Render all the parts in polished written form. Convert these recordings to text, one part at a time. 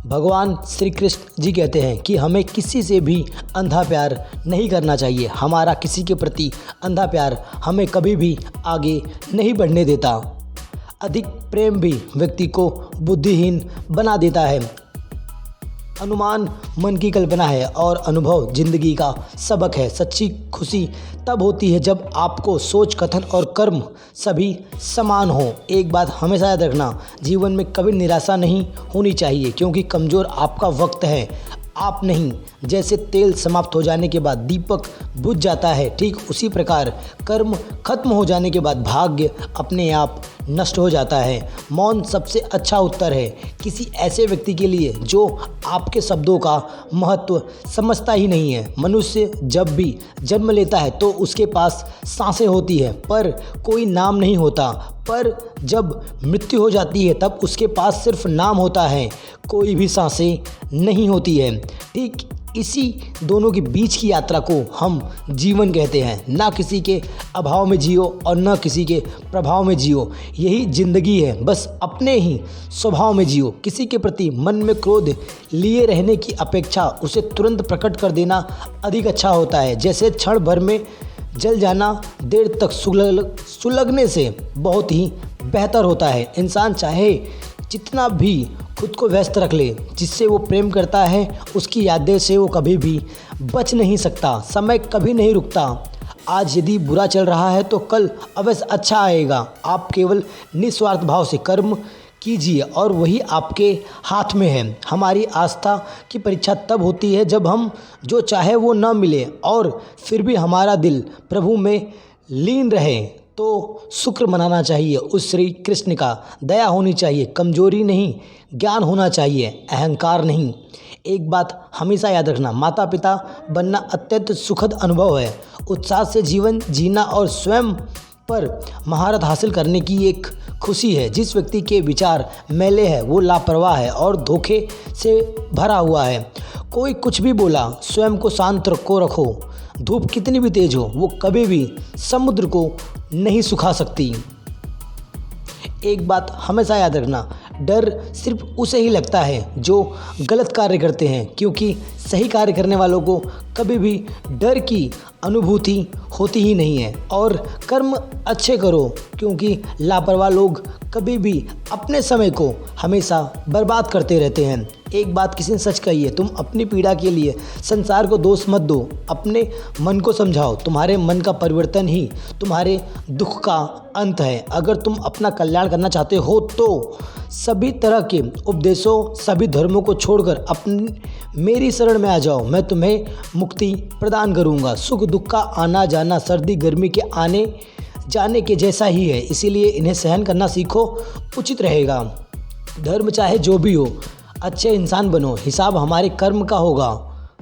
भगवान श्री कृष्ण जी कहते हैं कि हमें किसी से भी अंधा प्यार नहीं करना चाहिए। हमारा किसी के प्रति अंधा प्यार हमें कभी भी आगे नहीं बढ़ने देता। अधिक प्रेम भी व्यक्ति को बुद्धिहीन बना देता है। अनुमान मन की कल्पना है और अनुभव जिंदगी का सबक है। सच्ची खुशी तब होती है जब आपको सोच, कथन और कर्म सभी समान हो। एक बात हमेशा याद रखना, जीवन में कभी निराशा नहीं होनी चाहिए, क्योंकि कमज़ोर आपका वक्त है, आप नहीं। जैसे तेल समाप्त हो जाने के बाद दीपक बुझ जाता है, ठीक उसी प्रकार कर्म खत्म हो जाने के बाद भाग्य अपने आप नष्ट हो जाता है। मौन सबसे अच्छा उत्तर है किसी ऐसे व्यक्ति के लिए जो आपके शब्दों का महत्व समझता ही नहीं है। मनुष्य जब भी जन्म लेता है तो उसके पास सांसें होती है पर कोई नाम नहीं होता, पर जब मृत्यु हो जाती है तब उसके पास सिर्फ नाम होता है, कोई भी सांसें नहीं होती है। ठीक इसी दोनों के बीच की यात्रा को हम जीवन कहते हैं। ना किसी के अभाव में जियो और न किसी के प्रभाव में जियो, यही जिंदगी है। बस अपने ही स्वभाव में जियो। किसी के प्रति मन में क्रोध लिए रहने की अपेक्षा उसे तुरंत प्रकट कर देना अधिक अच्छा होता है। जैसे क्षण भर में जल जाना देर तक सुलगने से बहुत ही बेहतर होता है। इंसान चाहे जितना भी खुद को व्यस्त रख ले, जिससे वो प्रेम करता है उसकी यादें से वो कभी भी बच नहीं सकता। समय कभी नहीं रुकता। आज यदि बुरा चल रहा है तो कल अवश्य अच्छा आएगा। आप केवल निस्वार्थ भाव से कर्म कीजिए और वही आपके हाथ में है। हमारी आस्था की परीक्षा तब होती है जब हम जो चाहे वो न मिले और फिर भी हमारा दिल प्रभु में लीन रहे, तो शुक्र मनाना चाहिए उस श्री कृष्ण का। दया होनी चाहिए, कमजोरी नहीं, ज्ञान होना चाहिए, अहंकार नहीं। एक बात हमेशा याद रखना, माता पिता बनना अत्यंत सुखद अनुभव है। उत्साह से जीवन जीना और स्वयं पर महारत हासिल करने की एक खुशी है। जिस व्यक्ति के विचार मैले हैं वो लापरवाह है और धोखे से भरा हुआ है। कोई कुछ भी बोला, स्वयं को शांत रखो। धूप कितनी भी तेज हो वो कभी भी समुद्र को नहीं सुखा सकती। एक बात हमेशा याद रखना, डर सिर्फ उसे ही लगता है जो गलत कार्य करते हैं, क्योंकि सही कार्य करने वालों को कभी भी डर की अनुभूति होती ही नहीं है। और कर्म अच्छे करो, क्योंकि लापरवाह लोग कभी भी अपने समय को हमेशा बर्बाद करते रहते हैं। एक बात किसी ने सच कही है, तुम अपनी पीड़ा के लिए संसार को दोष मत दो, अपने मन को समझाओ। तुम्हारे मन का परिवर्तन ही तुम्हारे दुख का अंत है। अगर तुम अपना कल्याण करना चाहते हो तो सभी तरह के उपदेशों, सभी धर्मों को छोड़कर मेरी शरण में आ जाओ। मैं तुम्हें मुक्ति प्रदान करूंगा। सुख दुख का आना जाना सर्दी गर्मी के आने जाने के जैसा ही है, इसीलिए इन्हें सहन करना सीखो, उचित रहेगा। धर्म चाहे जो भी हो, अच्छे इंसान बनो। हिसाब हमारे कर्म का होगा,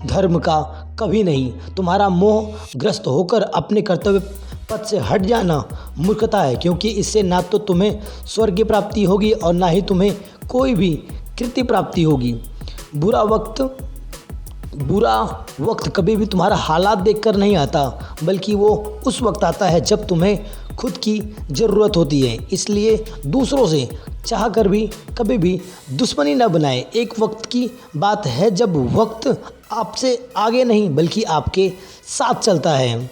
धर्म का कभी नहीं। तुम्हारा मोह ग्रस्त होकर अपने कर्तव्य पथ से हट जाना मूर्खता है, क्योंकि इससे ना तो तुम्हें स्वर्ग की प्राप्ति होगी और ना ही तुम्हें कोई भी कृति प्राप्ति होगी। बुरा वक्त कभी भी तुम्हारा हालात देखकर नहीं आता, बल्कि वो उस वक्त आता है जब तुम्हें खुद की ज़रूरत होती है। इसलिए दूसरों से चाह कर भी कभी भी दुश्मनी न बनाए। एक वक्त की बात है जब वक्त आपसे आगे नहीं बल्कि आपके साथ चलता है।